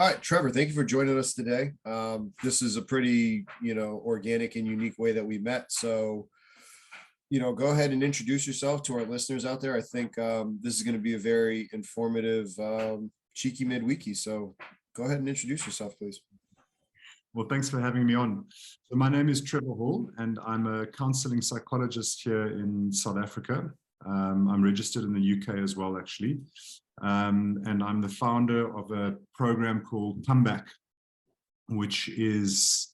All right, Trevor, thank you for joining us today. This is a pretty, organic and unique way that we met. So, go ahead and introduce yourself to our listeners out there. I think this is going to be a very informative, cheeky midweeky. So go ahead and introduce yourself, please. Well, thanks for having me on. So my name is Trevor Hall, and I'm a counseling psychologist here in South Africa. I'm registered in the UK as well, actually. And I'm the founder of a program called Comeback, which is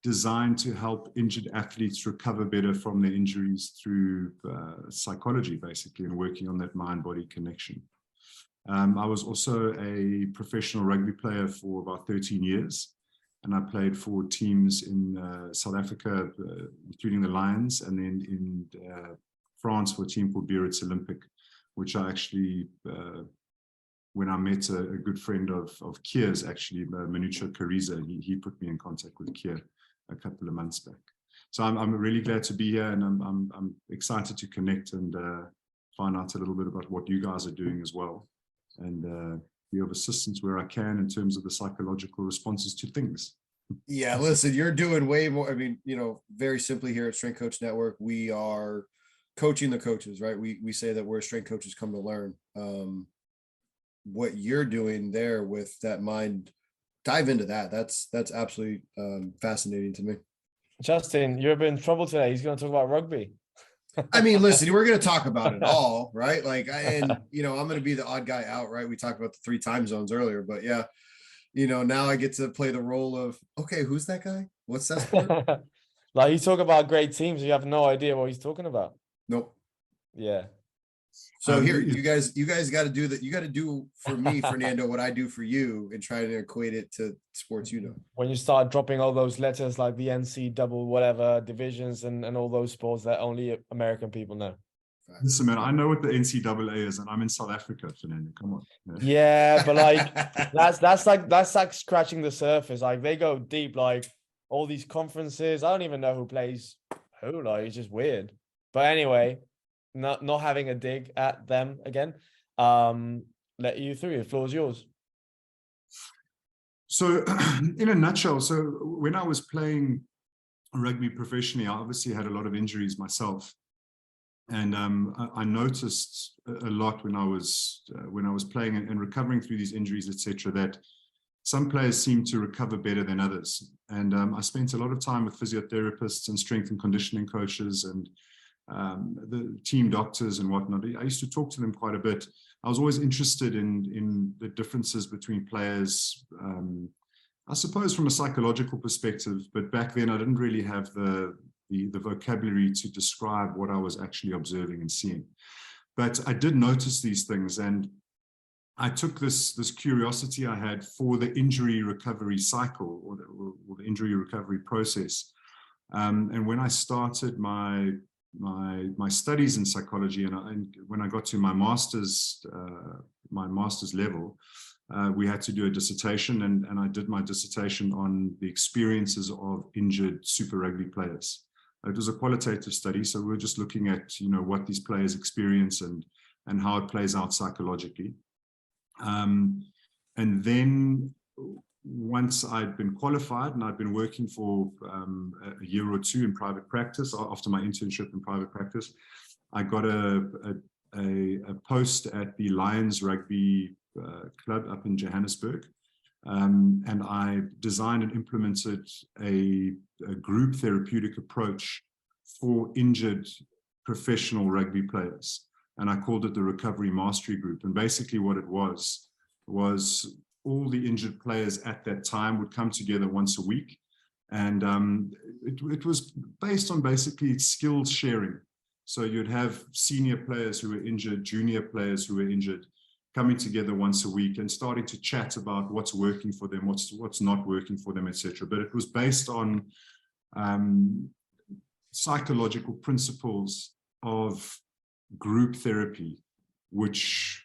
designed to help injured athletes recover better from their injuries through psychology, basically, and working on that mind-body connection. I was also a professional rugby player for about 13 years, and I played for teams in South Africa, including the Lions, and then in France for a team called Biarritz Olympic, which I actually, when I met a good friend of Kier's, actually, Manucho Cariza, he put me in contact with Kier a couple of months back. So I'm really glad to be here, and I'm excited to connect and find out a little bit about what you guys are doing as well, and be of assistance where I can in terms of the psychological responses to things. Yeah, listen, you're doing way more. I mean, very simply here at Strength Coach Network, we are coaching the coaches, right? We say that we're strength coaches come to learn. What you're doing there with that mind, dive into that. That's absolutely fascinating to me. Justin, you're in trouble today. He's going to talk about rugby. I mean, listen, we're going to talk about it all, right? Like, I'm going to be the odd guy out, right? We talked about the 3 time zones earlier, but yeah, now I get to play the role of, okay, who's that guy? What's that sport? Like, you talk about great teams, you have no idea what he's talking about. Nope. Yeah. So here, you guys got to do that. You got to do for me, Fernando, what I do for you, and try to equate it to sports. When you start dropping all those letters like the NC double whatever divisions and all those sports that only American people know. Listen, man, I know what the NCAA is, and I'm in South Africa, Fernando. Come on. Yeah, but like that's like scratching the surface. Like, they go deep, like all these conferences. I don't even know who plays who. Like, it's just weird. But anyway, not having a dig at them again. Let you through. The floor is yours. So, in a nutshell, so when I was playing rugby professionally, I obviously had a lot of injuries myself. And I noticed a lot when I was playing and recovering through these injuries, etc., that some players seem to recover better than others. And I spent a lot of time with physiotherapists and strength and conditioning coaches and the team doctors and whatnot. I used to talk to them quite a bit. I was always interested in the differences between players, I suppose from a psychological perspective, but back then I didn't really have the vocabulary to describe what I was actually observing and seeing. But I did notice these things, and I took this curiosity I had for the injury recovery cycle or the injury recovery process. And when I started my studies in psychology, and when I got to my master's level, we had to do a dissertation, and I did my dissertation on the experiences of injured Super Rugby players. It was a qualitative study, so we were just looking at what these players experience and how it plays out psychologically. And then once I'd been qualified and I'd been working for a year or 2 in private practice, after my internship in private practice, I got a post at the Lions Rugby Club up in Johannesburg. And I designed and implemented a group therapeutic approach for injured professional rugby players. And I called it the Recovery Mastery Group. And basically what it was all the injured players at that time would come together once a week. And it was based on basically skills sharing. So you'd have senior players who were injured, junior players who were injured, coming together once a week and starting to chat about what's working for them, what's not working for them, etc. But it was based on psychological principles of group therapy, which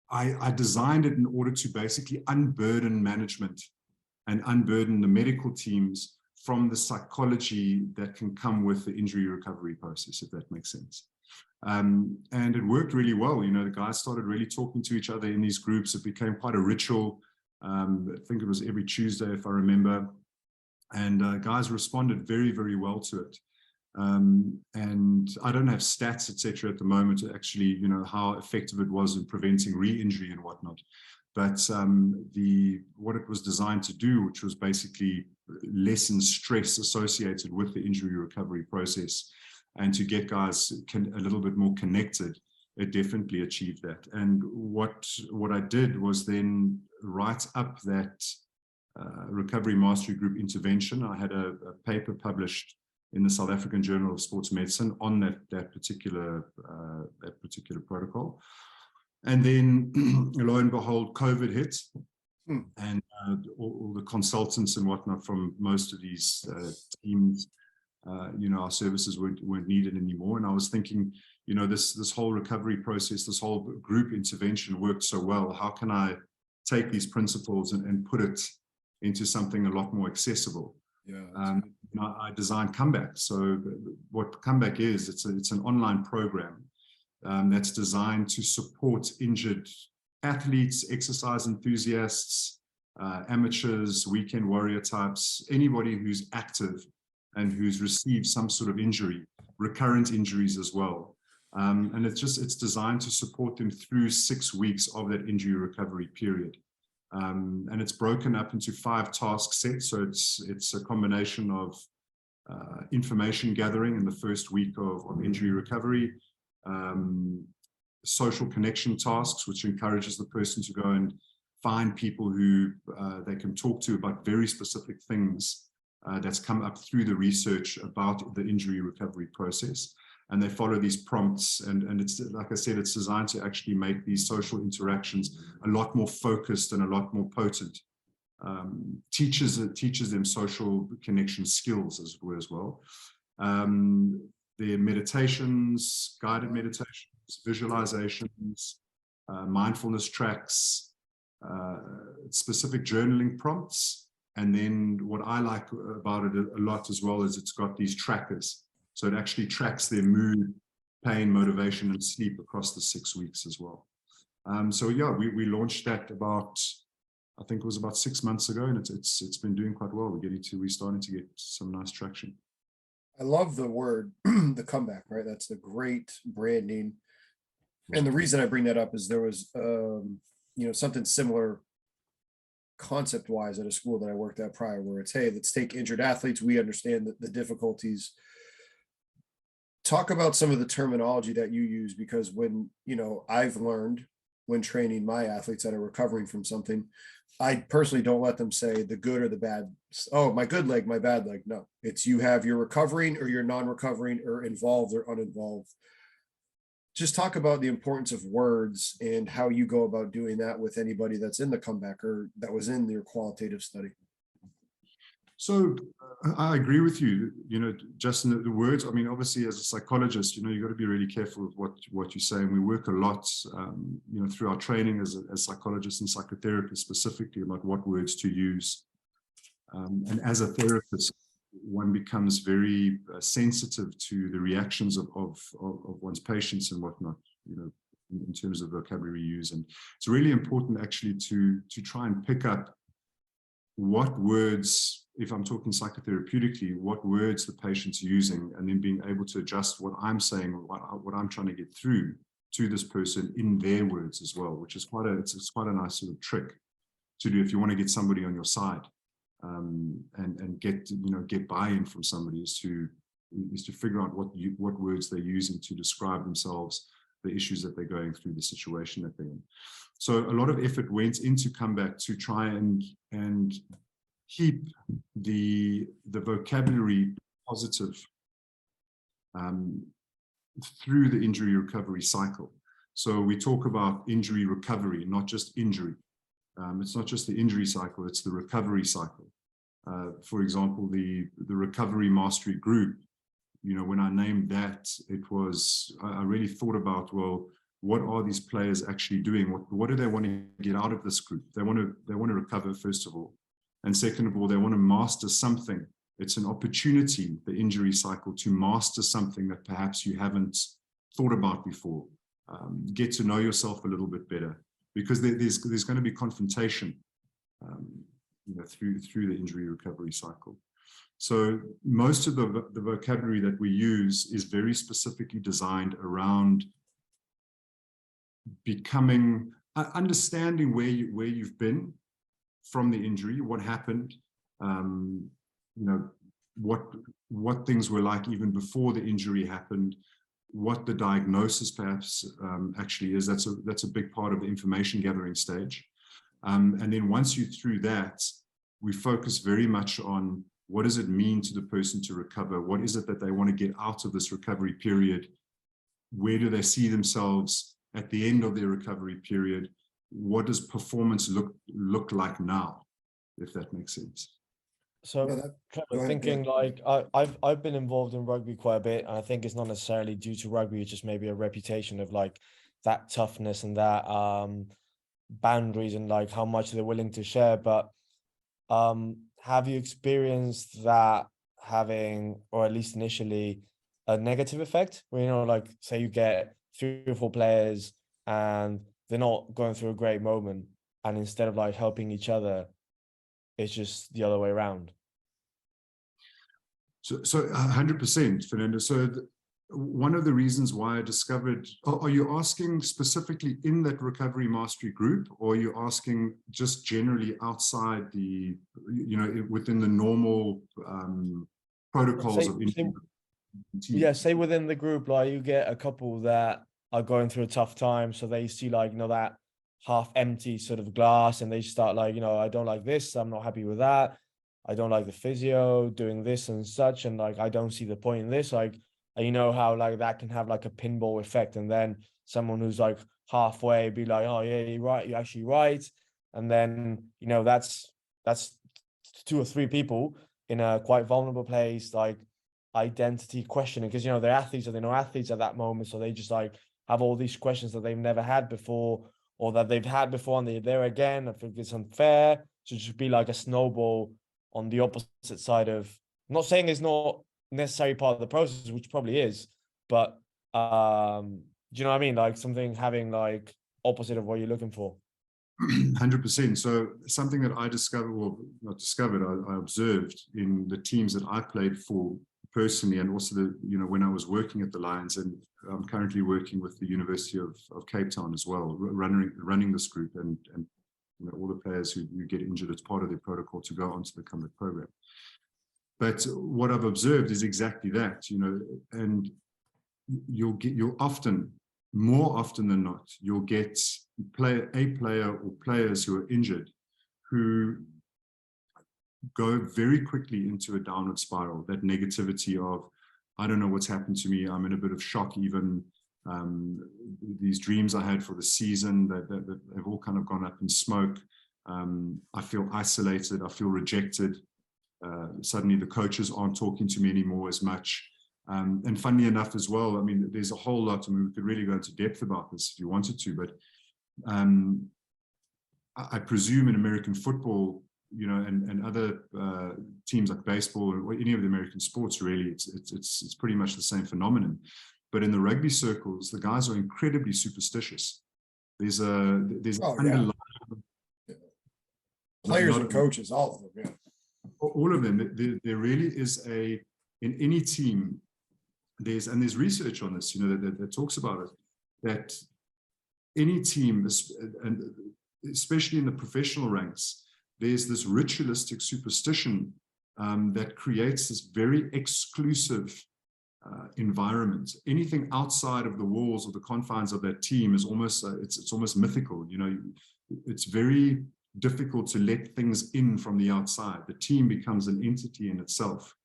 I designed it in order to basically unburden management and unburden the medical teams from the psychology that can come with the injury recovery process, if that makes sense. And it worked really well. You know, the guys started really talking to each other in these groups. It became quite a ritual. I think it was every Tuesday, if I remember. And guys responded very, very well to it. And I don't have stats, etc., at the moment, actually, you know, how effective it was in preventing re-injury and whatnot. But what it was designed to do, which was basically lessen stress associated with the injury recovery process, and to get guys a little bit more connected, it definitely achieved that. And what I did was then write up that recovery mastery group intervention. I had a paper published in the South African Journal of Sports Medicine on that particular protocol. And then, lo and behold, COVID hit, and all the consultants and whatnot from most of these teams, you know, our services weren't needed anymore. And I was thinking, you know, this whole recovery process, this whole group intervention worked so well. How can I take these principles and put it into something a lot more accessible? Yeah. I designed Comeback. So what Comeback is, it's an online program that's designed to support injured athletes, exercise enthusiasts, amateurs, weekend warrior types, anybody who's active and who's received some sort of injury, recurrent injuries as well. And it's designed to support them through 6 weeks of that injury recovery period. And it's broken up into 5 task sets. So it's a combination of information gathering in the first week of injury recovery, social connection tasks, which encourages the person to go and find people who they can talk to about very specific things that's come up through the research about the injury recovery process. And they follow these prompts, and it's, like I said, it's designed to actually make these social interactions a lot more focused and a lot more potent. Teaches them social connection skills as well. Their meditations, guided meditations, visualizations, mindfulness tracks, specific journaling prompts. And then what I like about it a lot as well is it's got these trackers. So it actually tracks their mood, pain, motivation, and sleep across the 6 weeks as well. So yeah, we launched that I think it was about 6 months ago, and it's been doing quite well. We're starting to get some nice traction. I love the word, the comeback, right? That's the great branding. And the reason I bring that up is there was, you know, something similar concept-wise at a school that I worked at prior, where it's, hey, let's take injured athletes. We understand the difficulties. Talk about some of the terminology that you use, because when, you know, I've learned when training my athletes that are recovering from something, I personally don't let them say the good or the bad. Oh, my good leg, my bad leg. No, it's you have your recovering or your non-recovering or involved or uninvolved. Just talk about the importance of words and how you go about doing that with anybody that's in the comeback or that was in your qualitative study. So I agree with you, you know, Justin, the words, I mean, obviously as a psychologist, you know, you've got to be really careful with what you say. And we work a lot, you know, through our training as psychologists and psychotherapists specifically about what words to use. And as a therapist, one becomes very sensitive to the reactions of one's patients and whatnot, you know, in terms of vocabulary use. And it's really important actually to try and pick up what words, if I'm talking psychotherapeutically, what words the patient's using, and then being able to adjust what I'm saying, what I'm trying to get through to this person in their words as well, which is it's quite a nice sort of trick to do if you want to get somebody on your side, and get buy-in from somebody is to figure out what words they're using to describe themselves, the issues that they're going through, the situation that they're in. So a lot of effort went into Comeback to try and keep the vocabulary positive through the injury recovery cycle. So we talk about injury recovery, not just injury. It's not just the injury cycle, it's the recovery cycle. For example, the recovery mastery group, you know, when I named that, I really thought about, well, what are these players actually doing? What do they want to get out of this group? They want to recover, first of all. And second of all, they want to master something. It's an opportunity, the injury cycle, to master something that perhaps you haven't thought about before. Get to know yourself a little bit better, because there's going to be confrontation, through the injury recovery cycle. So most of the vocabulary that we use is very specifically designed around understanding where you've been from the injury, what happened, what things were like even before the injury happened, what the diagnosis perhaps actually is. That's a big part of the information gathering stage. And then once you're through that, we focus very much on what does it mean to the person to recover? What is it that they want to get out of this recovery period? Where do they see themselves at the end of their recovery period? What does performance look like now, if that makes sense? So Yeah, Trevor, thinking like I've been involved in rugby quite a bit, and I think it's not necessarily due to rugby, it's just maybe a reputation of like that toughness and that boundaries and like how much they're willing to share. But have you experienced that having, or at least initially, a negative effect? Where, like say you get 3 or 4 players and they're not going through a great moment, and instead of like helping each other, it's just the other way around. So 100%, Fernando. So one of the reasons why I discovered, are you asking specifically in that recovery mastery group, or are you asking just generally outside the, within the normal protocols of team? Yeah, say within the group, like you get a couple that are going through a tough time, so they see like, that half empty sort of glass, and they start like, I don't like this, I'm not happy with that, I don't like the physio doing this and such, and like I don't see the point in this, like, how like that can have like a pinball effect, and then someone who's like halfway be like, oh yeah, you're right, you're actually right, and then that's 2 or 3 people in a quite vulnerable place, like identity questioning, because they're athletes, or they're not athletes at that moment, so they just like have all these questions that they've never had before, or that they've had before, and they're there again. I think it's unfair to just be like a snowball on the opposite side of, I'm not saying it's not necessary part of the process, which probably is, but do you know what I mean? Like something having like opposite of what you're looking for. 100%. So something that I discovered, well, not discovered, I observed in the teams that I played for personally, and also when I was working at the Lions, and I'm currently working with the University of Cape Town as well, running this group, and all the players who get injured, it's part of their protocol to go onto the comeback program. But what I've observed is exactly that, and you'll often, more often than not, you'll get a player or players who are injured who go very quickly into a downward spiral, that negativity of, I don't know what's happened to me, I'm in a bit of shock even, these dreams I had for the season that have all kind of gone up in smoke. I feel isolated, I feel rejected. Suddenly the coaches aren't talking to me anymore as much. And funnily enough as well, there's a whole lot, we could really go into depth about this if you wanted to, but I presume in American football, and other teams like baseball or any of the American sports, really, it's pretty much the same phenomenon. But in the rugby circles, the guys are incredibly superstitious. There's underlying players and coaches, all of them, yeah. All of them. There really is in any team, there's research on this, that talks about it, that any team, and especially in the professional ranks, there's this ritualistic superstition that creates this very exclusive environment. Anything outside of the walls or the confines of that team is almost it's almost mythical. It's very difficult to let things in from the outside. The team becomes an entity in itself,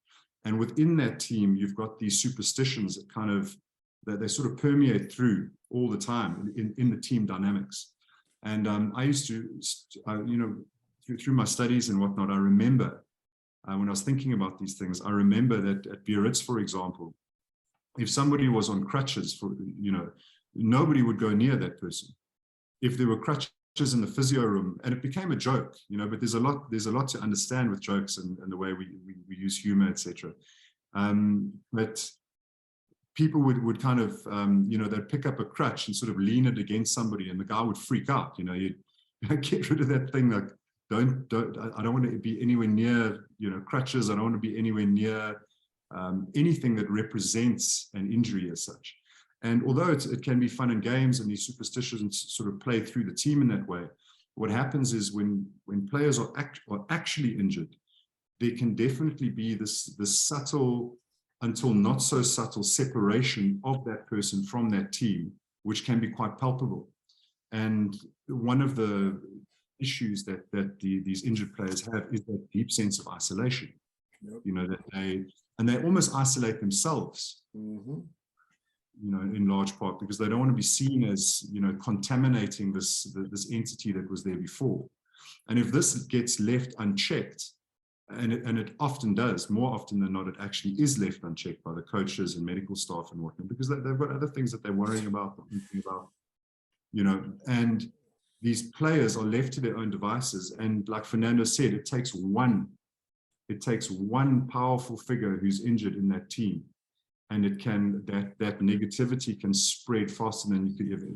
and within that team, you've got these superstitions that they sort of permeate through all the time in the team dynamics. And I used to, through my studies and whatnot, I remember when I was thinking about these things, I remember that at Biarritz, for example, if somebody was on crutches, nobody would go near that person. If there were crutches in the physio room, and it became a joke, but there's a lot to understand with jokes and the way we use humor, etc. But people would kind of, they'd pick up a crutch and sort of lean it against somebody, and the guy would freak out. You get rid of that thing. Like, I don't want to be anywhere near, crutches. I don't want to be anywhere near anything that represents an injury as such. And although it can be fun and games, and these superstitions sort of play through the team in that way, what happens is when players are actually injured, there can definitely be this subtle, until not so subtle, separation of that person from that team, which can be quite palpable. And one of the issues that these injured players have is that deep sense of isolation. Yep. That they almost isolate themselves. Mm-hmm. In large part because they don't want to be seen as, contaminating this entity that was there before. And if this gets left unchecked, and it often does, more often than not, it actually is left unchecked by the coaches and medical staff and whatnot, because they've got other things that they're worrying about, thinking about, and these players are left to their own devices. And like Fernando said, it takes one powerful figure who's injured in that team. And that negativity can spread faster than you could ever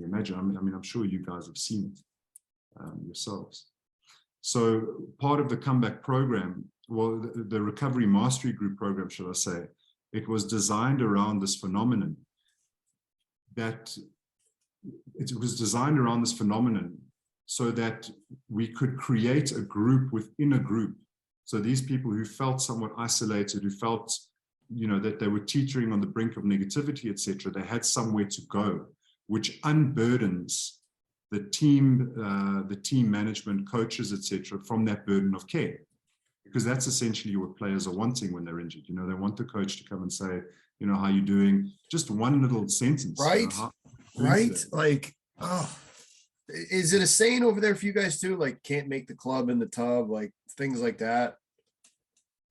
imagine. I mean, I'm sure you guys have seen it yourselves. So part of the comeback program, well, the recovery mastery group program, shall I say, it was designed around this phenomenon. So that we could create a group within a group. So these people who felt somewhat isolated, who felt that they were teetering on the brink of negativity, etc., they had somewhere to go, which unburdens the team management, coaches, etc., from that burden of care, because that's essentially what players are wanting when they're injured. They want the coach to come and say, how are you doing? Just one little sentence, right? Right? Like, is it a saying over there for you guys too? Like, can't make the club in the tub, like things like that.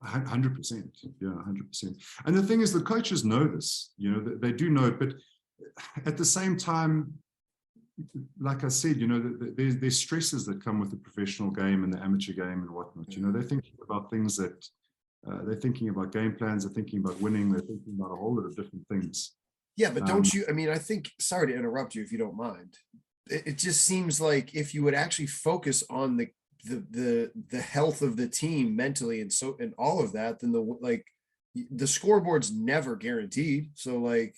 100%. Yeah, 100%. And the thing is, the coaches know this, they do know it, but at the same time, like I said, there's stresses that come with the professional game and the amateur game and whatnot. They're thinking about things that they're thinking about game plans, they're thinking about winning, they're thinking about a whole lot of different things. Yeah, but don't you, I think, sorry to interrupt you if you don't mind. It just seems like if you would actually focus on the health of the team mentally and all of that, then the scoreboard's never guaranteed. So like,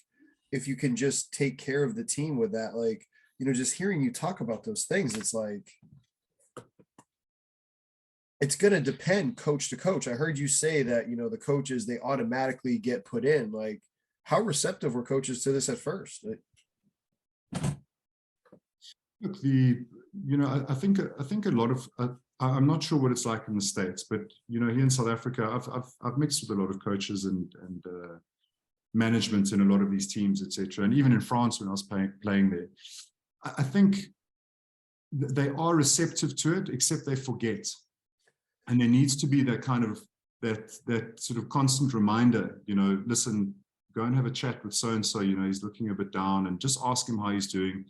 if you can just take care of the team with that, like, just hearing you talk about those things, it's like, it's going to depend coach to coach. I heard you say that, the coaches, they automatically get put in. Like, how receptive were coaches to this at first? Look, I think a lot of, I'm not sure what it's like in the States, but, here in South Africa, I've mixed with a lot of coaches and management in a lot of these teams, etc. And even in France, when I was playing there, I think they are receptive to it, except they forget. And there needs to be that kind of, that sort of constant reminder, listen, go and have a chat with so-and-so, he's looking a bit down, and just ask him how he's doing.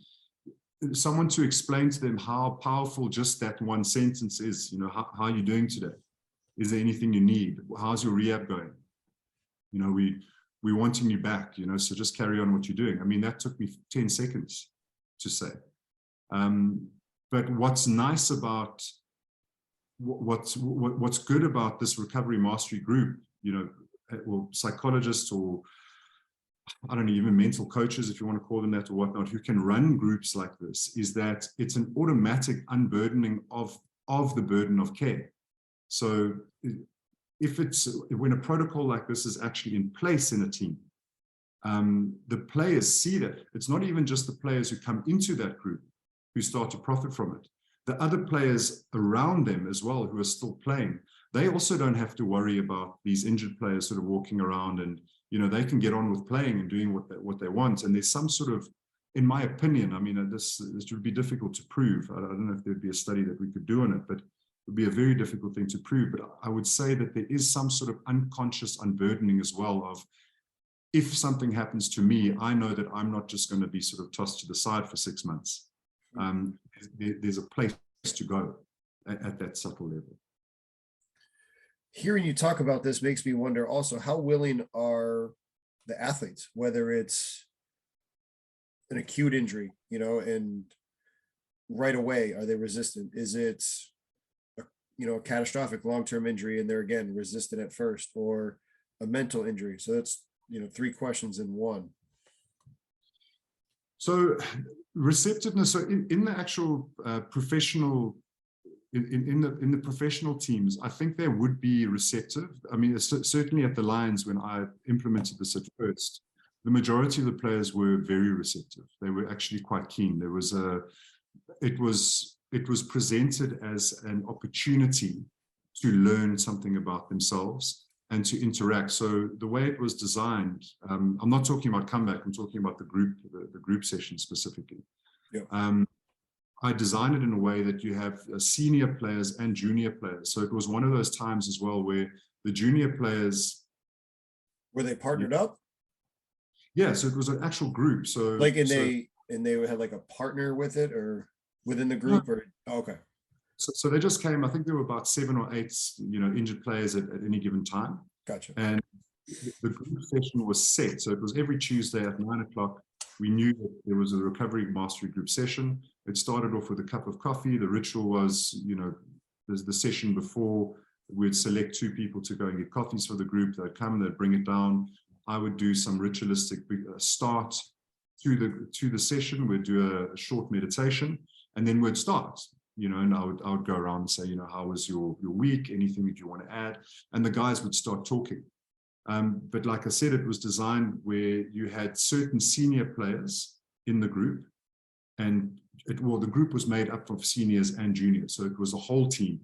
Someone to explain to them how powerful just that one sentence is. How are you doing today? Is there anything you need? How's your rehab going? We're wanting you back, so just carry on what you're doing. I mean, that took me 10 seconds to say. But what's nice about, what's good about this recovery mastery group, or psychologists, or I don't know, even mental coaches, if you want to call them that or whatnot, who can run groups like this, is that it's an automatic unburdening of the burden of care. So when a protocol like this is actually in place in a team, the players see that. It's not even just the players who come into that group who start to profit from it. The other players around them as well, who are still playing, they also don't have to worry about these injured players sort of walking around, and they can get on with playing and doing what they want. And there's some sort of, in my opinion, I mean, this would be difficult to prove. I don't know if there'd be a study that we could do on it, but it would be a very difficult thing to prove. But I would say that there is some sort of unconscious unburdening as well of, if something happens to me, I know that I'm not just going to be sort of tossed to the side for 6 months. There's a place to go at that subtle level. Hearing you talk about this makes me wonder also, how willing are the athletes, whether it's an acute injury, and right away, are they resistant? Is it, a catastrophic long-term injury and they're again resistant at first, or a mental injury? So that's, three questions in one. So receptiveness, so in the actual professional, in the professional teams, I think they would be receptive. I mean, certainly at the Lions, when I implemented this at first, the majority of the players were very receptive. They were actually quite keen. It was presented as an opportunity to learn something about themselves and to interact. So the way it was designed, I'm not talking about comeback, I'm talking about the group session specifically. Yeah. I designed it in a way that you have senior players and junior players. So it was one of those times as well where the junior players... Were they partnered up? Yeah, so it was an actual group. So like, and they had like a partner with it, or within the group, or okay. So they just came, I think there were about 7 or 8, injured players at any given time. Gotcha. And the group session was set. So it was every Tuesday at 9 o'clock. We knew that there was a recovery mastery group session. It started off with a cup of coffee. The ritual was, the session before, we'd select 2 people to go and get coffees for the group. They'd come, they'd bring it down. I would do some ritualistic start to the session. We'd do a short meditation, and then we'd start. And I would go around and say, how was your week? Anything that you want to add? And the guys would start talking. But like I said, it was designed where you had certain senior players in the group, and the group was made up of seniors and juniors. So it was a whole team.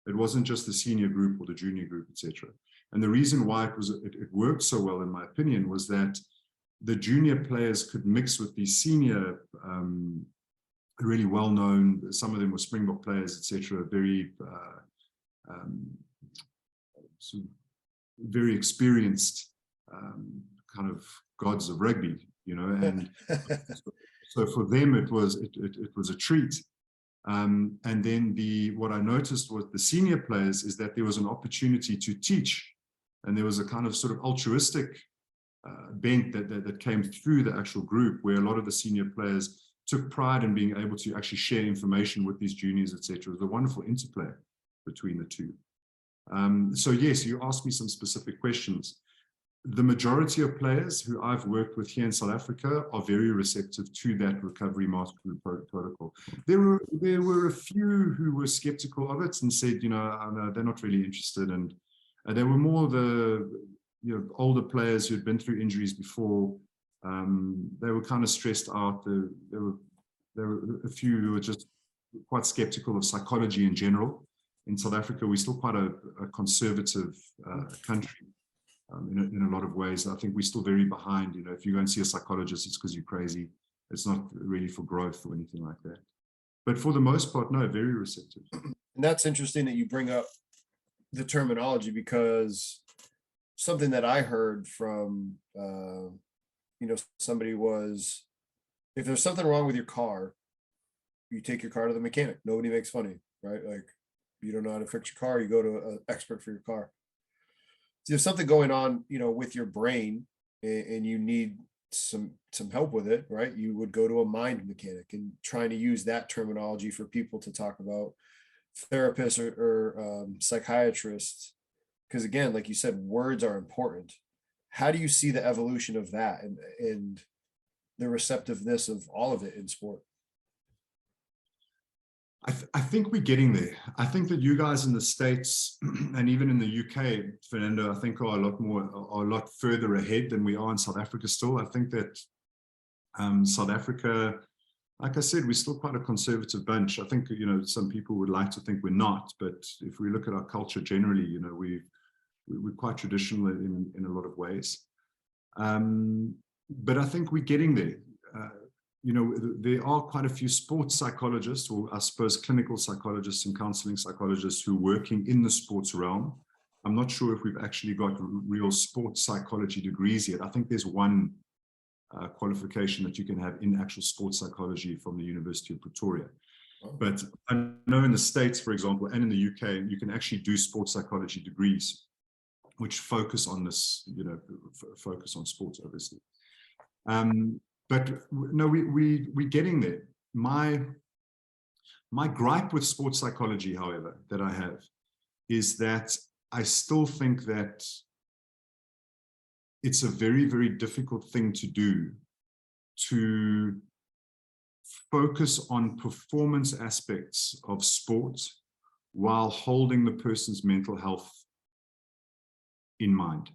It wasn't just the senior group or the junior group, etc. And the reason why it worked so well, in my opinion, was that the junior players could mix with the senior, really well-known, some of them were Springbok players, etc., very experienced kind of gods of rugby, and so for them it was a treat. And then what I noticed was the senior players is that there was an opportunity to teach, and there was a kind of sort of altruistic bent that came through the actual group, where a lot of the senior players took pride in being able to actually share information with these juniors, etc. It was a wonderful interplay between the two. So yes, you asked me some specific questions. The majority of players who I've worked with here in South Africa are very receptive to that recovery mastery protocol. There were a few who were skeptical of it and said, no, they're not really interested. And they were more the older players who had been through injuries before. They were kind of stressed out. There were a few who were just quite skeptical of psychology in general. In South Africa, we're still quite a conservative country in a lot of ways. I think we're still very behind. If you go and see a psychologist, it's because you're crazy. It's not really for growth or anything like that. But for the most part, no, very receptive. And that's interesting that you bring up the terminology, because something that I heard from somebody was, if there's something wrong with your car, you take your car to the mechanic. Nobody makes fun of you, right? Like, you don't know how to fix your car, you go to an expert for your car. So there's something going on, with your brain, and you need some help with it, right? You would go to a mind mechanic, and trying to use that terminology for people to talk about therapists or psychiatrists, because again, like you said, words are important. How do you see the evolution of that and the receptiveness of all of it in sport? I think we're getting there. I think that you guys in the States and even in the UK, Fernando, I think are a lot further ahead than we are in South Africa still. I think that South Africa, like I said, we're still quite a conservative bunch. I think, some people would like to think we're not, but if we look at our culture generally, we're quite traditional in a lot of ways. But I think we're getting there. There are quite a few sports psychologists, or I suppose clinical psychologists and counseling psychologists, who are working in the sports realm. I'm not sure if we've actually got real sports psychology degrees yet. I think there's one qualification that you can have in actual sports psychology from the University of Pretoria. But I know in the States, for example, and in the UK, you can actually do sports psychology degrees. which focus on this, focus on sports, obviously. But no, we're getting there. My gripe with sports psychology, however, that I have, is that I still think that it's a very, very difficult thing to do, to focus on performance aspects of sport while holding the person's mental health in mind.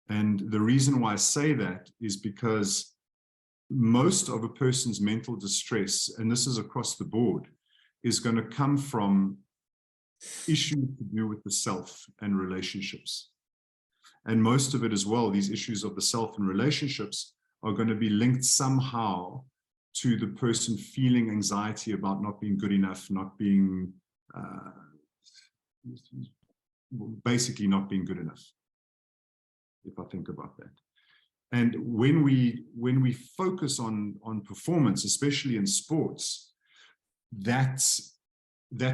And the reason why I say that is because most of a person's mental distress, and this is across the board, is going to come from issues to do with the self and relationships. And most of it as well, these issues of the self and relationships are going to be linked somehow to the person feeling anxiety about not being good enough, not being, basically not being good enough, if I think about that. And when we focus on performance, especially in sports, that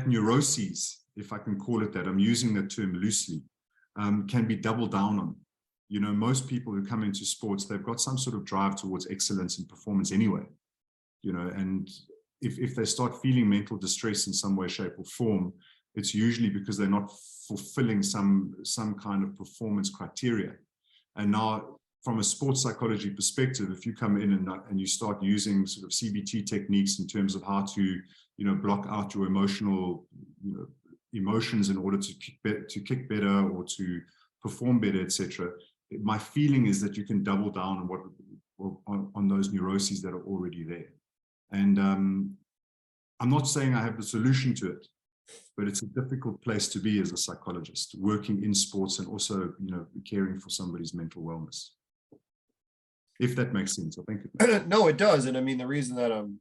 neuroses, if I can call it that, I'm using that term loosely, can be doubled down on. Most people who come into sports, they've got some sort of drive towards excellence and performance anyway. And if they start feeling mental distress in some way, shape, or form, it's usually because they're not fulfilling some kind of performance criteria. And now, from a sports psychology perspective, if you come in and you start using sort of CBT techniques in terms of how to, block out your emotional, emotions in order to kick better or to perform better, etc., my feeling is that you can double down on those neuroses that are already there. And I'm not saying I have the solution to it, but it's a difficult place to be as a psychologist, working in sports and also, caring for somebody's mental wellness. If that makes sense, I think. No, it does. And I mean, the reason that I'm,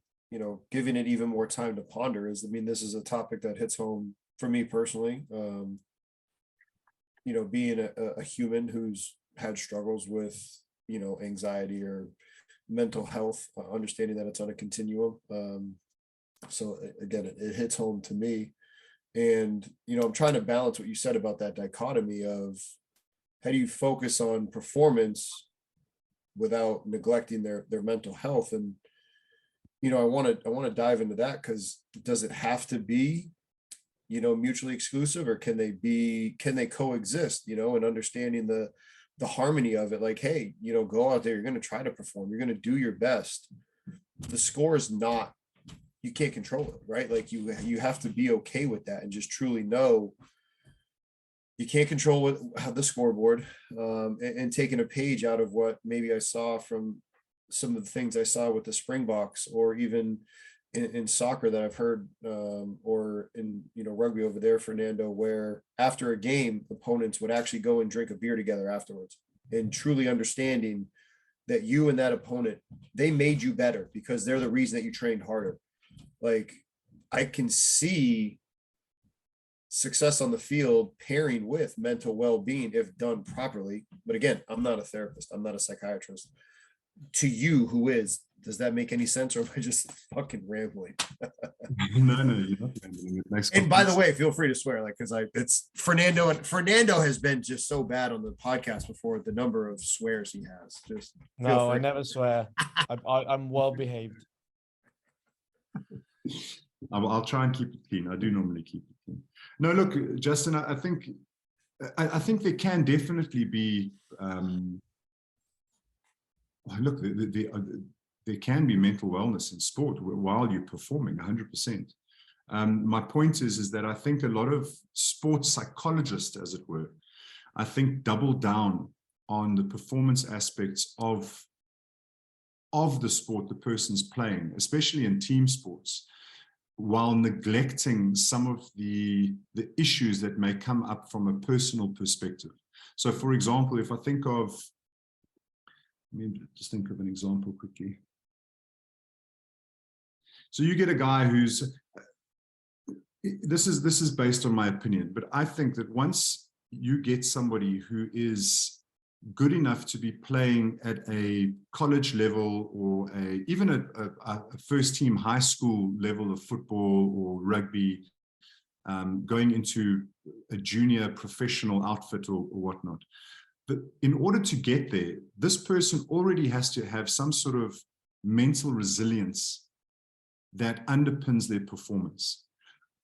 giving it even more time to ponder is, this is a topic that hits home for me personally. Being a human who's had struggles with, anxiety or mental health, understanding that it's on a continuum. So again, it hits home to me. And, I'm trying to balance what you said about that dichotomy of how do you focus on performance without neglecting their mental health. And, I want to dive into that, because does it have to be, mutually exclusive, or can they coexist, and understanding the harmony of it? Like, hey, go out there, you're going to try to perform, you're going to do your best. The score is not, you can't control it, right? Like you have to be okay with that and just truly know you can't control the scoreboard, and taking a page out of what maybe I saw from some of the things I saw with the Springboks, or even in soccer that I've heard, or in, rugby over there, Fernando, where after a game, opponents would actually go and drink a beer together afterwards, and truly understanding that you and that opponent, they made you better because they're the reason that you trained harder. Like, I can see success on the field pairing with mental well-being if done properly. But again, I'm not a therapist, I'm not a psychiatrist. To you, who is, does that make any sense, or am I just fucking rambling? No, you're not rambling. It makes and by the way, feel free to swear, like, because it's Fernando, and Fernando has been just so bad on the podcast before, the number of swears he has. Just no, I never swear. I'm well behaved. I'll try and keep it clean. I do normally keep it clean. No, look, Justin, I think there can definitely be. Look, there can be mental wellness in sport while you're performing 100%. My point is that I think a lot of sports psychologists, as it were, I think double down on the performance aspects of the sport the person's playing, especially in team sports, while neglecting some of the issues that may come up from a personal perspective. So, for example, if I think of, let me just think of an example quickly. So you get a guy who's, this is based on my opinion, but I think that once you get somebody who is good enough to be playing at a college level, or even a first team high school level of football or rugby, going into a junior professional outfit or whatnot. But in order to get there, this person already has to have some sort of mental resilience that underpins their performance.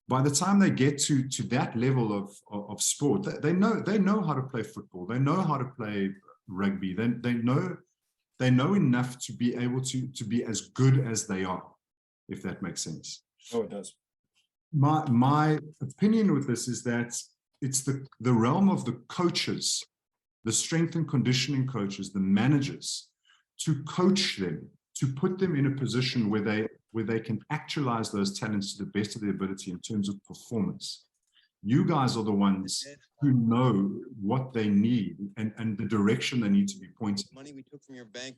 By the time they get to that level of sport, they know how to play football. They know how to play rugby. They know enough to be able to be as good as they are, if that makes sense. Oh, it does. My opinion with this is that it's the realm of the coaches, the strength and conditioning coaches, the managers, to coach them, to put them in a position where they can actualize those talents to the best of their ability in terms of performance. You guys are the ones who know what they need and the direction they need to be pointing. Money we took from your bank.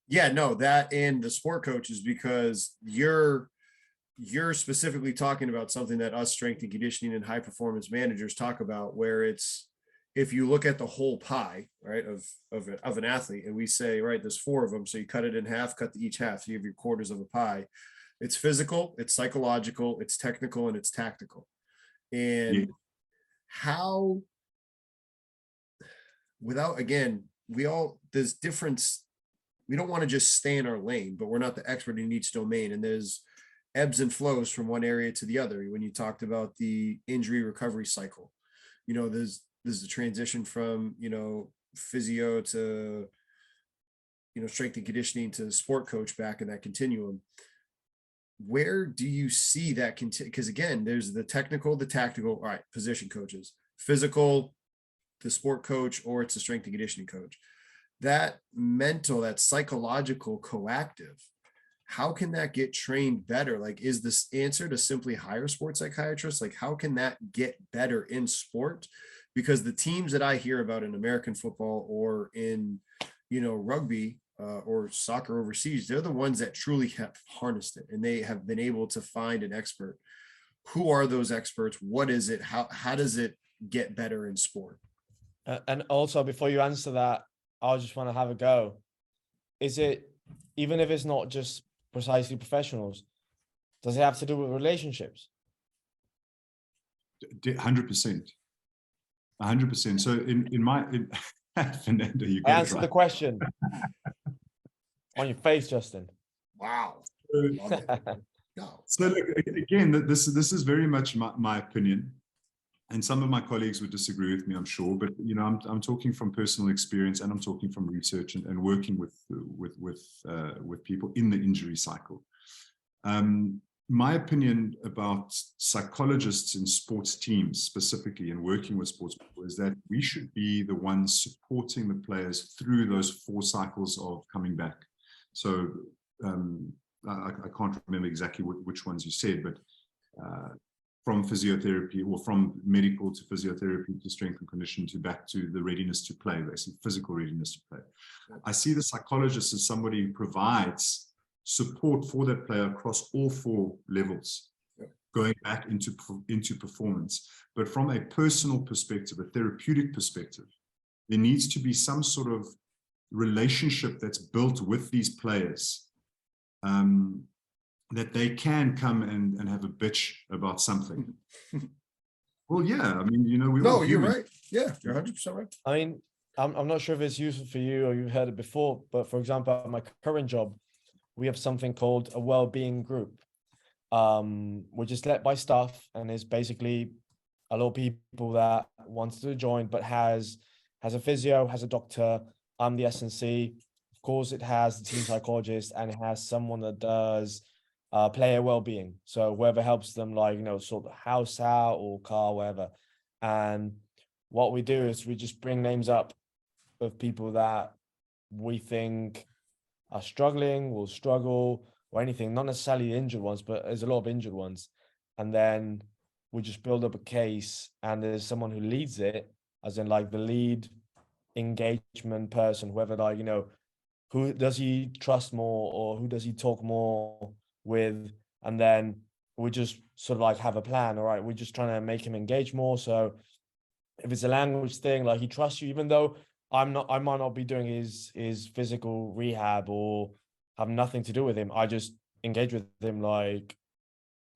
Yeah, no, that and the sport coaches, because you're specifically talking about something that us strength and conditioning and high performance managers talk about, where it's, if you look at the whole pie, right, of an athlete, and we say, right, there's 4 of them, so you cut it in half, cut each half, so you have your quarters of a pie. It's physical, it's psychological, it's technical, and it's tactical. And how, without, again, there's difference. We don't want to just stay in our lane, but we're not the expert in each domain. And there's ebbs and flows from one area to the other. When you talked about the injury recovery cycle, there's the transition from, physio to, strength and conditioning to sport coach back in that continuum. Where do you see that continue? Because again, there's the technical, the tactical, all right, position coaches, physical, the sport coach, or it's a strength and conditioning coach. That mental, that psychological coactive, how can that get trained better? Like, is this answer to simply hire sports psychiatrists? Like, how can that get better in sport? Because the teams that I hear about in American football or in, rugby or soccer overseas, they're the ones that truly have harnessed it, and they have been able to find an expert. Who are those experts? What is it? How does it get better in sport? And also, before you answer that, I just want to have a go. Is it, even if it's not just precisely professionals, does it have to do with relationships? 100%. 100%. So in Fernando, you got Answer the question. On your face, Justin. Wow. Love it. No. So look, again, this is very much my opinion, and some of my colleagues would disagree with me, I'm sure. But I'm talking from personal experience, and I'm talking from research and working with people in the injury cycle. My opinion about psychologists in sports teams specifically, and working with sports people, is that we should be the ones supporting the players through those 4 cycles of coming back. So I can't remember exactly which ones you said, but from physiotherapy, or from medical to physiotherapy to strength and conditioning to back to the readiness to play, basically physical readiness to play. I see the psychologist as somebody who provides support for that player across all 4 levels, going back into performance. But from a personal perspective, a therapeutic perspective, there needs to be some sort of relationship that's built with these players, that they can come and have a bitch about something. Well, yeah, I mean, No, you're right. Yeah, you're 100% right. I mean, I'm not sure if it's useful for you or you've heard it before, but for example, at my current job, we have something called a well-being group, which is led by staff, and is basically a lot of people that wants to join, but has a physio, has a doctor. I'm the S&C. Of course, it has the team psychologist, and it has someone that does player well-being. So whoever helps them, like, sort the house out or car, whatever. And what we do is we just bring names up of people that we think are struggling, will struggle, or anything, not necessarily injured ones, but there's a lot of injured ones. And then we just build up a case, and there's someone who leads it, as in like the lead engagement person, whoever, like, who does he trust more, or who does he talk more with? And then we just sort of like have a plan. All right, we're just trying to make him engage more. So if it's a language thing, like, he trusts you, even though I might not be doing his physical rehab or have nothing to do with him, I just engage with him like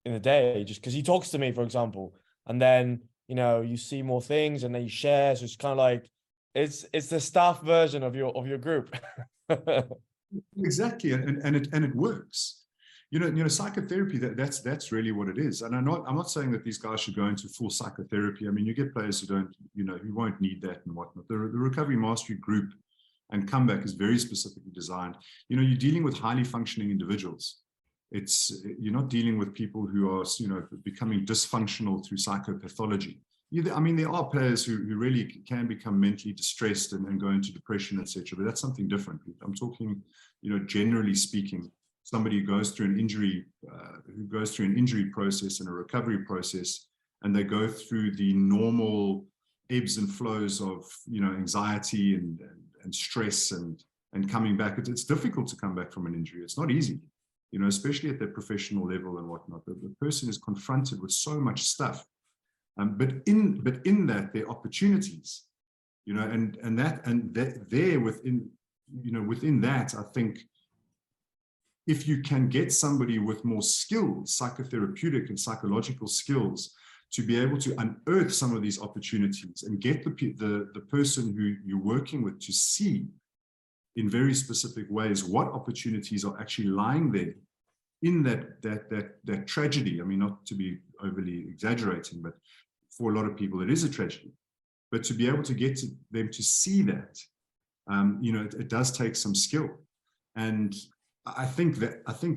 in a day, just because he talks to me, for example, and then you see more things, and then you share. So it's kind of like it's the staff version of your group. Exactly, and it works. Psychotherapy, that's really what it is. And I'm not saying that these guys should go into full psychotherapy. I mean, you get players who don't, who won't need that and whatnot. The recovery mastery group and comeback is very specifically designed. You're dealing with highly functioning individuals. You're not dealing with people who are, becoming dysfunctional through psychopathology. I mean, there are players who really can become mentally distressed and go into depression, etc. But that's something different. I'm talking, generally speaking, somebody who goes through an injury, process and a recovery process, and they go through the normal ebbs and flows of, anxiety and stress and coming back. It's difficult to come back from an injury. It's not easy, especially at the professional level and whatnot. The person is confronted with so much stuff. But in that, there are opportunities, and there within that, I think if you can get somebody with more skills, psychotherapeutic and psychological skills, to be able to unearth some of these opportunities and get the person who you're working with to see in very specific ways what opportunities are actually lying there in that tragedy. I mean, not to be overly exaggerating, but for a lot of people, it is a tragedy. But to be able to get to them to see that, it does take some skill. And I think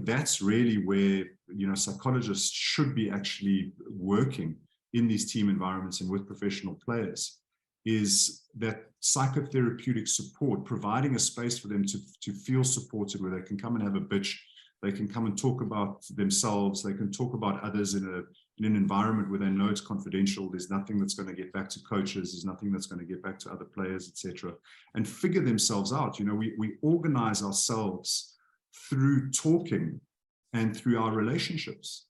that's really where, psychologists should be actually working in these team environments and with professional players, is that psychotherapeutic support, providing a space for them to feel supported, where they can come and have a bitch, they can come and talk about themselves, they can talk about others in an environment where they know it's confidential. There's nothing that's going to get back to coaches. There's nothing that's going to get back to other players, etc. And figure themselves out. We organize ourselves through talking and through our relationships.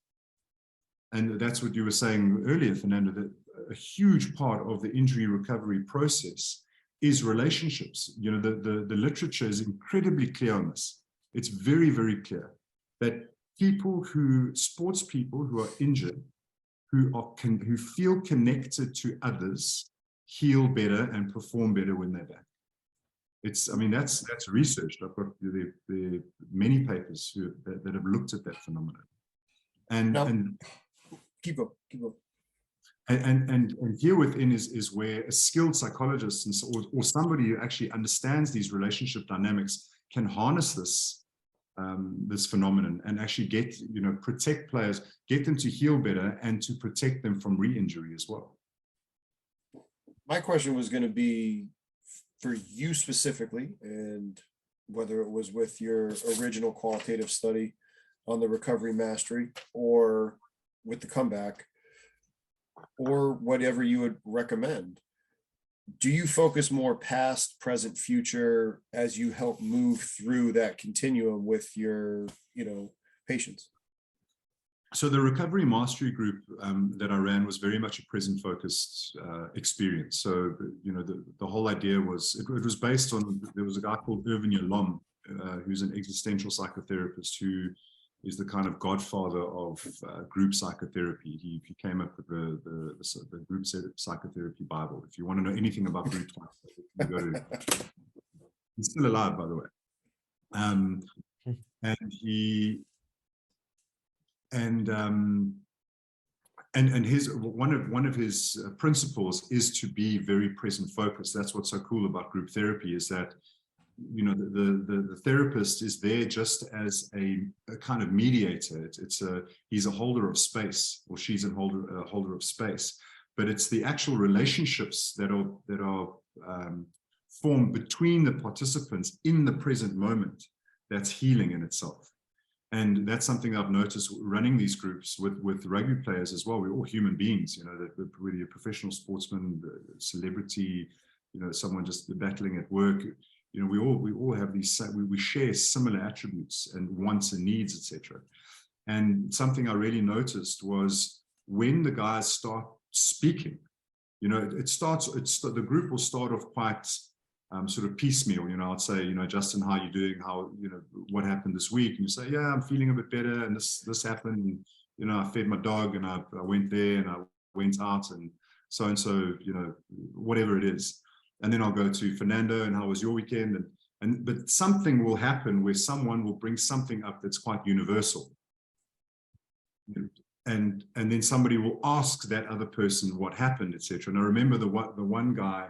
And that's what you were saying earlier, Fernando, that a huge part of the injury recovery process is relationships. The literature is incredibly clear on this. It's very, very clear that sports people who are injured, who feel connected to others, heal better and perform better when they're back. That's researched. I've got the many papers that have looked at that phenomenon. And keep up. And here within is where a skilled psychologist or somebody who actually understands these relationship dynamics can harness this phenomenon and actually protect players, get them to heal better and to protect them from re-injury as well. My question was going to be for you specifically, and whether it was with your original qualitative study on the recovery mastery or with the comeback, or whatever you would recommend. Do you focus more past, present, future as you help move through that continuum with your, patients? So the recovery mastery group that I ran was very much a present focused experience. So, the whole idea was, it was based on, there was a guy called Irvin Yalom, who's an existential psychotherapist who is the kind of godfather of group psychotherapy. He came up with the group psychotherapy Bible. If you want to know anything about group psychotherapy, he's still alive, by the way. And his one of his principles is to be very present focused. That's what's so cool about group therapy, is that the therapist is there just as a kind of mediator. He's a holder of space, or she's a holder of space, but it's the actual relationships that are formed between the participants in the present moment that's healing in itself. And that's something I've noticed running these groups with rugby players as well. We're all human beings, whether you're a professional sportsman, celebrity, someone just battling at work. We all have these, we share similar attributes and wants and needs, etc. And something I really noticed was when the guys start speaking, the group will start off quite sort of piecemeal. I'd say, Justin, how are you doing? How, what happened this week? And you say, yeah, I'm feeling a bit better, and this happened. And, you know, I fed my dog and I went there and I went out and so, you know, whatever it is. And then I'll go to Fernando and how was your weekend? But something will happen where someone will bring something up that's quite universal. And then somebody will ask that other person what happened, etc. And I remember the one guy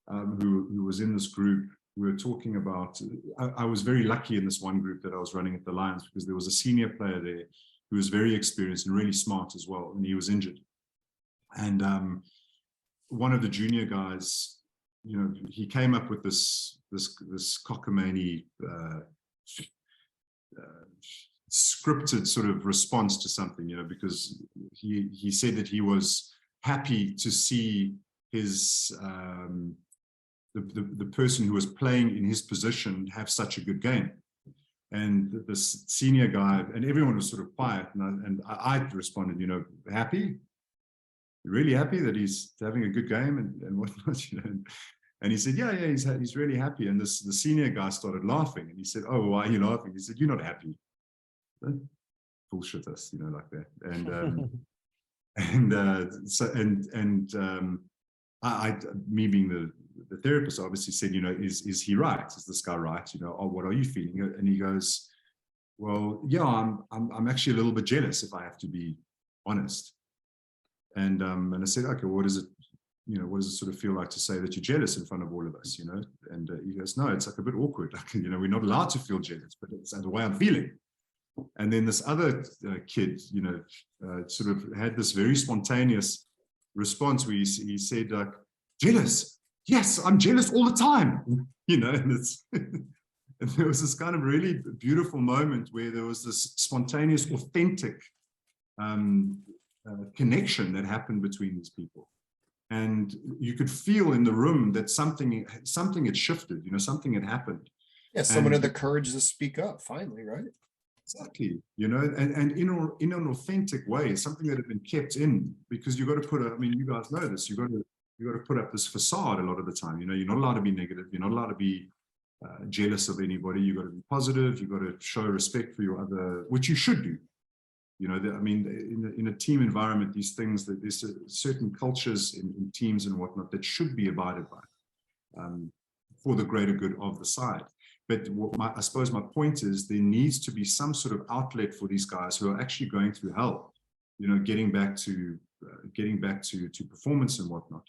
who was in this group. We were talking about, I was very lucky in this one group that I was running at the Lions because there was a senior player there who was very experienced and really smart as well, and he was injured. And one of the junior guys, you know, he came up with this cockamamie scripted sort of response to something, you know, because he said that he was happy to see his the person who was playing in his position have such a good game. And this senior guy, and everyone was sort of quiet, and I responded, you know, happy? You're really happy that he's having a good game and whatnot, you know? And he said, yeah, he's really happy. And the senior guy started laughing, and he said, oh, why are you laughing? He said, you're not happy. Don't bullshit us, you know, like that. And me being the therapist obviously said, you know, is he right? Is this guy right? You know, oh, what are you feeling? And he goes, well, yeah, I'm actually a little bit jealous, if I have to be honest. And I said, okay, what does it sort of feel like to say that you're jealous in front of all of us, you know? And he goes, no, it's like a bit awkward. Like, you know, we're not allowed to feel jealous, but it's the way I'm feeling. And then this other kid, you know, sort of had this very spontaneous response where he said, jealous? Yes, I'm jealous all the time, you know, and and there was this kind of really beautiful moment where there was this spontaneous, authentic connection that happened between these people. And you could feel in the room that something had shifted, you know, something had happened. Yeah, someone had the courage to speak up finally, right? Exactly, you know, and in an authentic way, something that had been kept in, because you've got to I mean, you guys know this, you've got to put up this facade a lot of the time, you know, you're not allowed to be negative, you're not allowed to be jealous of anybody, you've got to be positive, you've got to show respect for your other, which you should do. You know, I mean, in a team environment, these things, that there's certain cultures in teams and whatnot that should be abided by for the greater good of the side. But I suppose my point is there needs to be some sort of outlet for these guys who are actually going through hell, you know, getting back to performance and whatnot.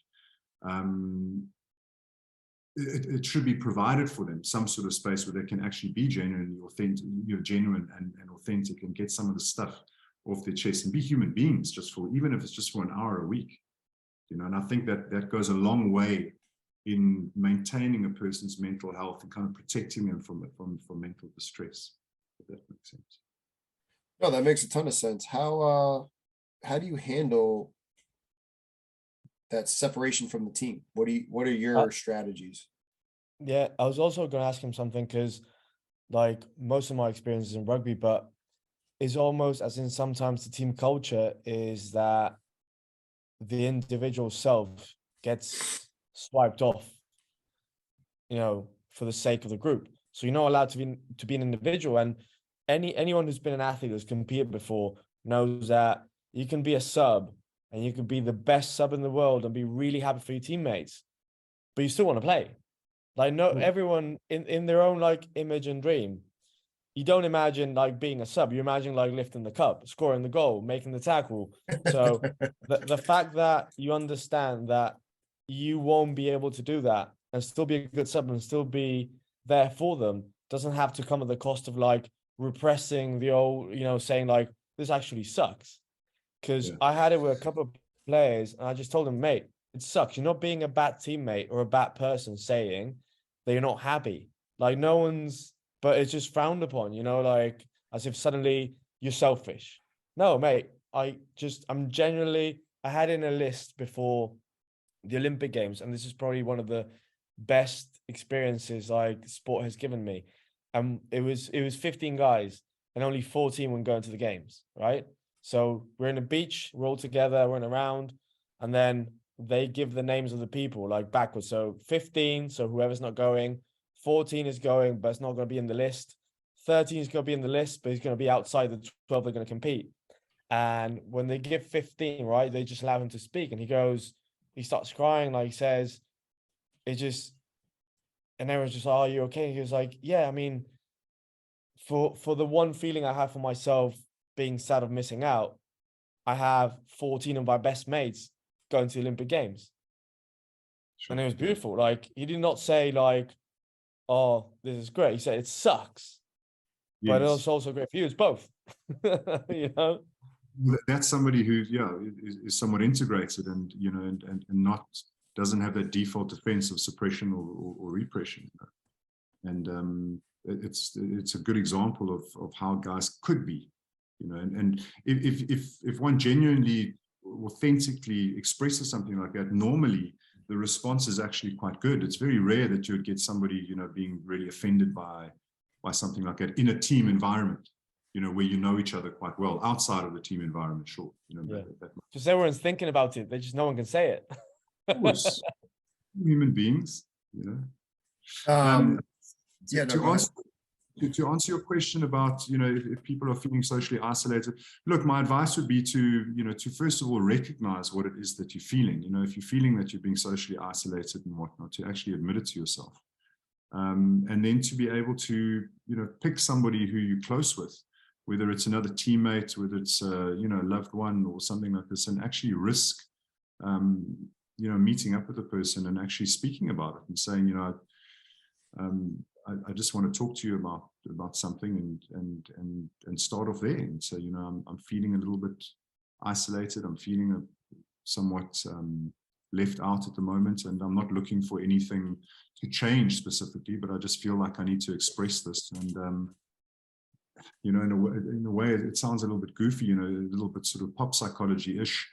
It should be provided for them, some sort of space where they can actually be genuinely authentic, you know, genuine and authentic, and get some of the stuff off their chest and be human beings, even if it's just for an hour a week, you know. And I think that goes a long way in maintaining a person's mental health and kind of protecting them from mental distress, if that makes sense. No, that makes a ton of sense. How do you handle that separation from the team? What are your strategies? Yeah, I was also going to ask him something, because like most of my experiences in rugby, but it's almost as in sometimes the team culture is that the individual self gets swiped off, you know, for the sake of the group. So you're not allowed to be an individual. And anyone who's been an athlete who's competed before knows that you can be a sub and you can be the best sub in the world and be really happy for your teammates, but you still want to play. Like, no, everyone in their own like image and dream, you don't imagine like being a sub. You imagine like lifting the cup, scoring the goal, making the tackle. So the fact that you understand that you won't be able to do that and still be a good sub and still be there for them doesn't have to come at the cost of like repressing the old, you know, saying like, this actually sucks. Because I had it with a couple of players and I just told them, mate, it sucks. You're not being a bad teammate or a bad person saying that you're not happy. Like, no one's, but it's just frowned upon, you know, like as if suddenly you're selfish. No, mate, I'm genuinely, I had in a list before the Olympic Games, and this is probably one of the best experiences like sport has given me. It was 15 guys and only 14 were going to the games, right? So we're in a beach, we're all together, we're in a round, and then they give the names of the people like backwards. So 15, so whoever's not going, 14 is going, but it's not going to be in the list. 13 is going to be in the list, but he's going to be outside the 12 they're going to compete. And when they give 15, right, they just allow him to speak. And he starts crying, like he says, it just, and everyone's just, oh, are you okay? He was like, yeah, I mean, for the one feeling I have for myself being sad of missing out, I have 14 of my best mates going to the Olympic Games. And it was beautiful. Like, he did not say like, oh, this is great. He said it sucks, but it Yes. was also great for you. It's both. You know? That's somebody who, yeah, is somewhat integrated and, you know, and not, doesn't have that default defense of suppression or repression. And it's a good example of how guys could be, you know, and if one genuinely, authentically expresses something like that, normally the response is actually quite good. It's very rare that you would get somebody, you know, being really offended by something like that in a team environment, you know, where you know each other quite well. Outside of the team environment, sure, you know, yeah. Just everyone's thinking about it. They just, no one can say it. of course, human beings, you know. Yeah, no, to answer your question about, you know, if people are feeling socially isolated, look, my advice would be to, you know, to first of all recognize what it is that you're feeling. You know, if you're feeling that you're being socially isolated and whatnot, to actually admit it to yourself, and then to be able to, you know, pick somebody who you're close with, whether it's another teammate, whether it's you know, a loved one or something like this, and actually risk, you know, meeting up with a person and actually speaking about it and saying, you know, I just want to talk to you about something, and start off there and say, you know, I'm feeling a little bit isolated. I'm feeling somewhat left out at the moment, and I'm not looking for anything to change specifically, but I just feel like I need to express this. And you know, in a way, it sounds a little bit goofy, you know, a little bit sort of pop psychology-ish,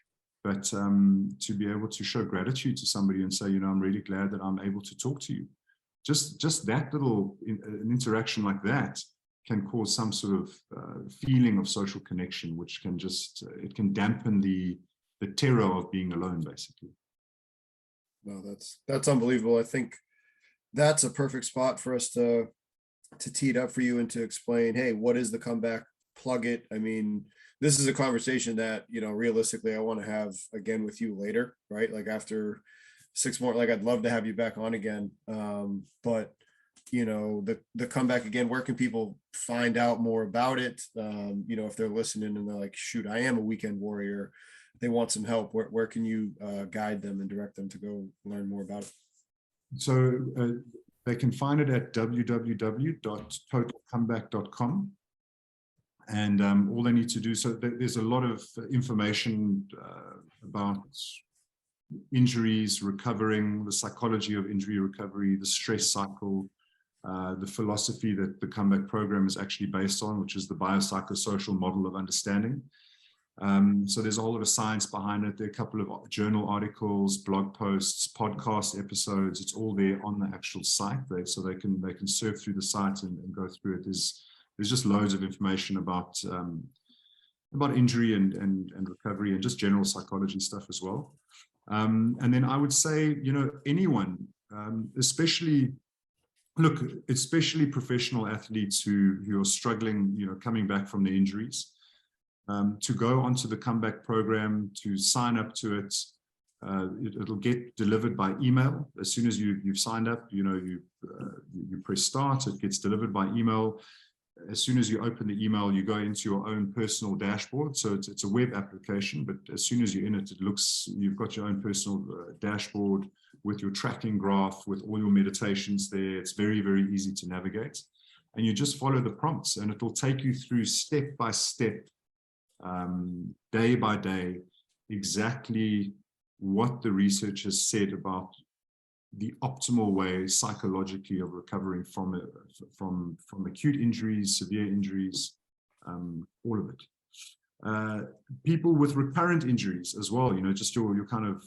but to be able to show gratitude to somebody and say, you know, I'm really glad that I'm able to talk to you. Just that little an interaction like that can cause some sort of feeling of social connection, which can just, it can dampen the terror of being alone, basically. No, that's unbelievable. I think that's a perfect spot for us to tee it up for you and to explain, hey, what is the comeback? Plug it. I mean, this is a conversation that, you know, realistically, I want to have again with you later, right? Like after 6 more, like I'd love to have you back on again. But you know, the comeback again, where can people find out more about it? You know, if they're listening and they're like, shoot, I am a weekend warrior, they want some help, where can you guide them and direct them to go learn more about it? So they can find it at www.totalcomeback.com. And all they need to do, so there's a lot of information about injuries, recovering, the psychology of injury recovery, the stress cycle, the philosophy that the comeback program is actually based on, which is the biopsychosocial model of understanding. So there's a whole lot of science behind it. There are a couple of journal articles, blog posts, podcast episodes. It's all there on the actual site, so they can surf through the site and go through it. There's just loads of information about injury and recovery and just general psychology stuff as well. And then I would say, you know, anyone, especially professional athletes who are struggling, you know, coming back from their injuries, to go onto the comeback program, to sign up to it. It'll get delivered by email. As soon as you've signed up, you know, you press start, it gets delivered by email. As soon as you open the email, you go into your own personal dashboard. So it's a web application, but as soon as you're in it, you've got your own personal dashboard with your tracking graph, with all your meditations there. It's very, very easy to navigate. And you just follow the prompts, and it'll take you through step by step, day by day, exactly what the research has said about the optimal way psychologically of recovering from acute injuries, severe injuries, all of it. People with recurrent injuries as well, you know, just your kind of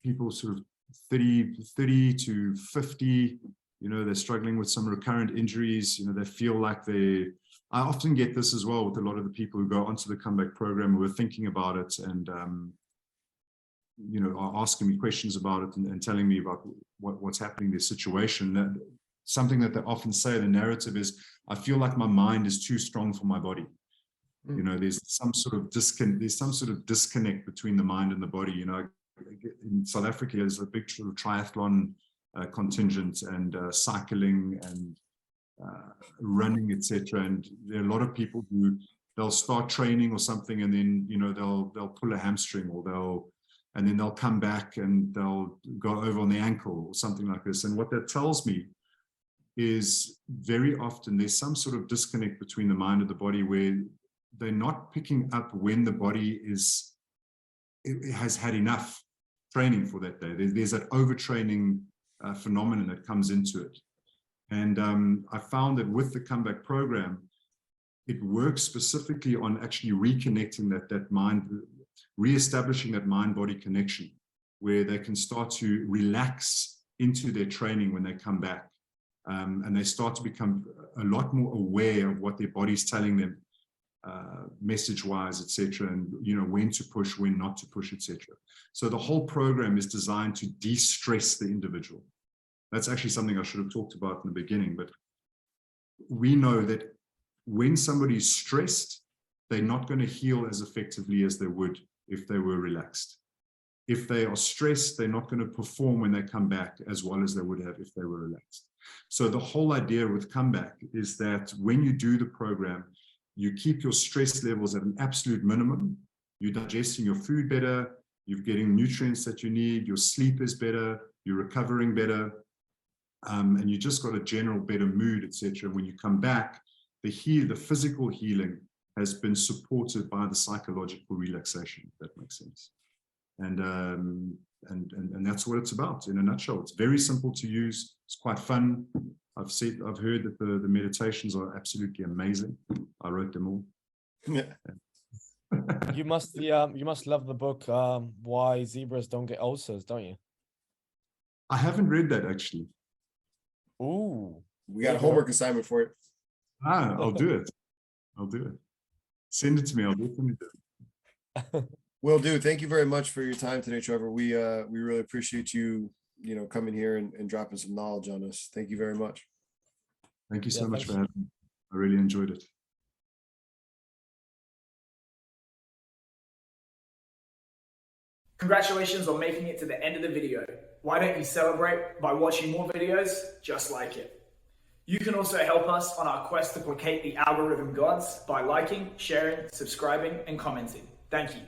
people sort of 30 to 50, you know, they're struggling with some recurrent injuries, you know, they feel like I often get this as well with a lot of the people who go onto the comeback program who are thinking about it and, you know, are asking me questions about it and telling me about what's happening in their situation. Something that they often say, the narrative is, I feel like my mind is too strong for my body. You know, there's some sort of disconnect between the mind and the body. You know, in South Africa, there's a big sort of triathlon contingent, and cycling and running, etc. And there are a lot of people who they'll start training or something, and then, you know, they'll pull a hamstring, or and then they'll come back and they'll go over on the ankle or something like this. And what that tells me is very often there's some sort of disconnect between the mind and the body, where they're not picking up when the body has had enough training for that day. There's that overtraining phenomenon that comes into it. And I found that with the comeback program, it works specifically on actually reconnecting that mind, reestablishing that mind-body connection, where they can start to relax into their training when they come back. And they start to become a lot more aware of what their body's telling them, message-wise, etc., and, you know, when to push, when not to push, etc. So the whole program is designed to de-stress the individual. That's actually something I should have talked about in the beginning, but we know that when somebody's stressed, they're not going to heal as effectively as they would if they were relaxed. If they are stressed, they're not going to perform when they come back as well as they would have if they were relaxed. So the whole idea with comeback is that when you do the program, you keep your stress levels at an absolute minimum. You're digesting your food better, you're getting nutrients that you need, your sleep is better, you're recovering better, and you just got a general better mood, etc. When you come back, the physical healing has been supported by the psychological relaxation, if that makes sense. And that's what it's about in a nutshell. It's very simple to use. It's quite fun. I've heard that the meditations are absolutely amazing. I wrote them all. Yeah. You must love the book Why Zebras Don't Get Ulcers, don't you? I haven't read that actually. Ooh, We got a homework assignment for it. I'll do it. I'll do it. Send it to me. I'll definitely do it. Will do. Thank you very much for your time today, Trevor. We really appreciate you, coming here and dropping some knowledge on us. Thank you very much. Thank you so Yeah, much thanks. for having me. I really enjoyed it. Congratulations on making it to the end of the video. Why don't you celebrate by watching more videos just like it? You can also help us on our quest to placate the algorithm gods by liking, sharing, subscribing, and commenting. Thank you.